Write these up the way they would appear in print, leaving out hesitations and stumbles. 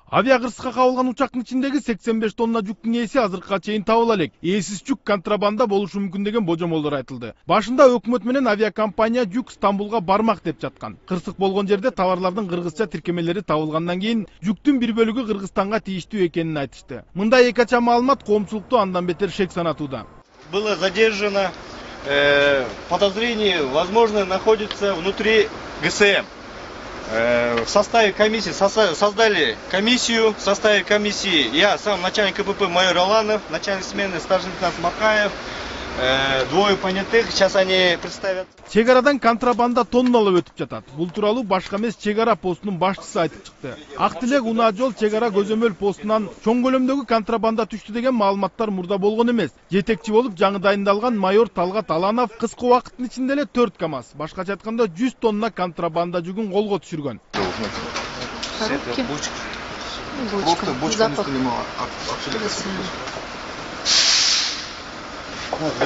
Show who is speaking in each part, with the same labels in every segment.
Speaker 1: Авиакырсыкка кабылган учактын ичиндеги 85 тонна жүктүн ээси азыркыга чейин табыла элек. Ээсиз жүк контрабанда болушу мүмкүн деген божомолдор айтылды. Башында өкмөт менен авиакомпания жүк Стамбулга бармак деп жаткан. Кырсык болгон жерде товарлардын кыргызча тиркемелери табылгандан кийин жүктүн бир бөлүгү Кыргызстанга тийиштүү экенин айтышты. Мындай эки ача маалымат коомчулукту андан бетер шек санатууда.
Speaker 2: Было задержано, подозрение, возможно, находится внутри ГСМ. В составе комиссии создали комиссию. В составе комиссии я сам начальник КПП майор Аланов, начальник смены старший лейтенант Макаев, двое понятых. Сейчас они представят.
Speaker 1: Чек арадан контрабанда тонналап өтүп жатат. Бул тууралуу башка эмес чек ара постунун башчысы айтып чыкты. Ак Тилек унаа жол чек ара көзөмөл постунан чоң көлөмдөгү контрабанда түштү деген маалыматтар мурда болгон эмес. Жетекчи болуп жаңы дайындалган майор Талгат Аланов кыска убакыттын ичинде эле 4 КАМАЗ, башкача айтканда 100 тонна контрабанда жүгүн колго түшүргөн.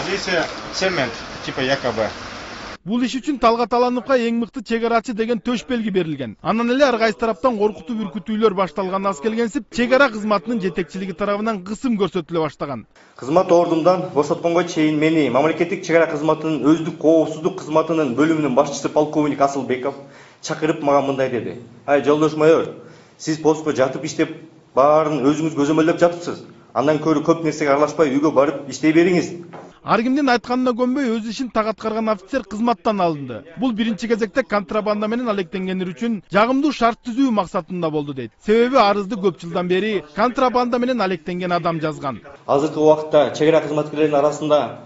Speaker 2: Здесь цемент, типа якобы.
Speaker 1: Бул иш үчүн Талгат Алановго эң мыкты чек арачы деген төш белги берилген. Анан эле ар кайсы тараптан коркутуп үркүтүүлөр башталган аз келгенсип, чек ара кызматынын жетекчилиги тарабынан кысым көрсөтүлө баштаган.
Speaker 3: Кызмат ордумдан бошотконго чейин мени мамлекеттик чек ара кызматынын өздүк коопсуздук кызматынын бөлүмүнүн башчысы полковник Асылбеков чакырып мага мындай деди: "Ай жолдош майор, сиз постко жатып иштеп баарын өзүңүз көзөмөлдөп жатыпсыз. Андан көрө көп нерсеге аралашпай үйгө барып иштей бериңиз."
Speaker 1: Ар кимдин айтканына көнбөй өз ишин так аткарган офицер кызматтан алынды. Бул биринчи кезекте контрабанда менен алектенгендер үчүн жагымдуу шарт түзүү максатында болду дейт. Себеби арызды көп жылдан бери контрабанда менен алектенген адам жазган.
Speaker 3: Азыркы убакытта чек ара кызматкерлеринин арасында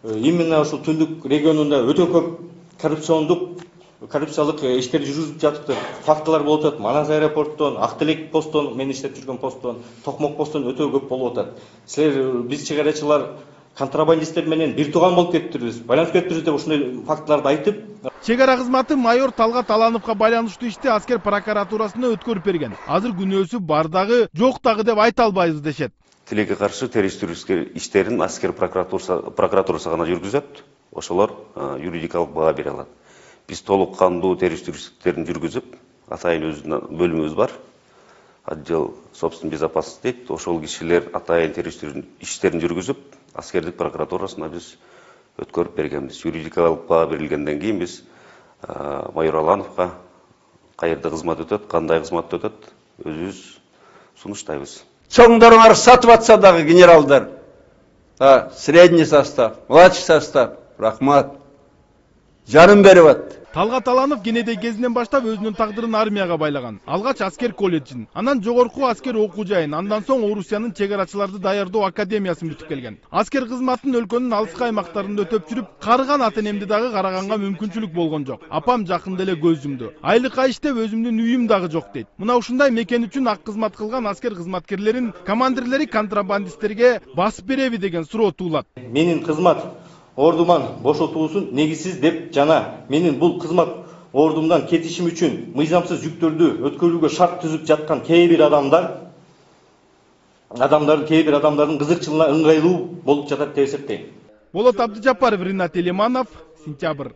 Speaker 3: именно ушул түндүк регионунда өтө көп коррупциялык иштер жүргүзүлүп жатыптыр. Фактылар болуп атат. Манас аэропорттон, Ак Тилек посттон, мен иштеп жүргөн посттон, Токмок посттон өтө көп болуп атат. Силер биз чек арачылар контрабандисттер менен бир тууган болуп кетиптирбиз, байланып кетиптирбиз деп ушундай фактыларды айтып.
Speaker 1: Чек ара кызматы майор Талгат Алановго байланыштуу ишти аскер прокуратурасына өткөрүп берген. Азыр күнөөсү бар дагы, жок дагы деп айта албайбыз дешет.
Speaker 4: Тилекке каршы террористтик иштерин аскер прокуратурасы гана жүргүзөт. Ошолор юридикалык баа бере алат. Биз толук кандуу террористтик иштерин жүргүзүп, атайын өзүнүн бөлүмүбүз бар. Отдел собственной безопасности дейт. Ошол кишилер атайын террористтик иштерин жүргүзүп, аскердик прокуратурасына биз өткөрүп бергенбиз. Юридикалык баа берилгенден кийин биз майор Алановго каерде кызмат өтөт, кандай кызмат өтөт, өзүбүз сунуштайбыз.
Speaker 5: Чоңдоруңар сатып атса дагы генералдар, средний состав, младший состав, рахмат, жарым берип атты.
Speaker 1: Талгат Аланов кенедей кезинен баштап өзүнүн тагдырын армияга байлаган. Алгач аскер колледжин, анан жогорку аскер окуу жайын, андан соң Орусиянын чек арачыларды даярдоо академиясын бүтүп келген. Аскер кызматын өлкөнүн алыскы аймактарында өтөп жүрүп, карыган ата энемди дагы караганга мүмкүнчүлүк болгон жок. Апам жакында эле көз жумду. Айлыкка иштеп өзүмдүн үйүм дагы жок дейт. Мына ушундай мекен үчүн ак кызмат кылган аскер кызматкерлерин командирлери контрабандисттерге басып береби деген суроо туулат.
Speaker 3: Менин кызмат ордуман бошотуусун негизсиз деп жана менин бул кызмат ордумдан кетишим үчүн мыйзамсыз жүктөрдү өткөрүүгө шарт түзүп жаткан кээ бир адамдардын кызыкчылыгына ыңгайлуу болуп жатат деп эсептейм.
Speaker 1: Болот Абдыжапаров, Ринат Элиманов, Сентябрь.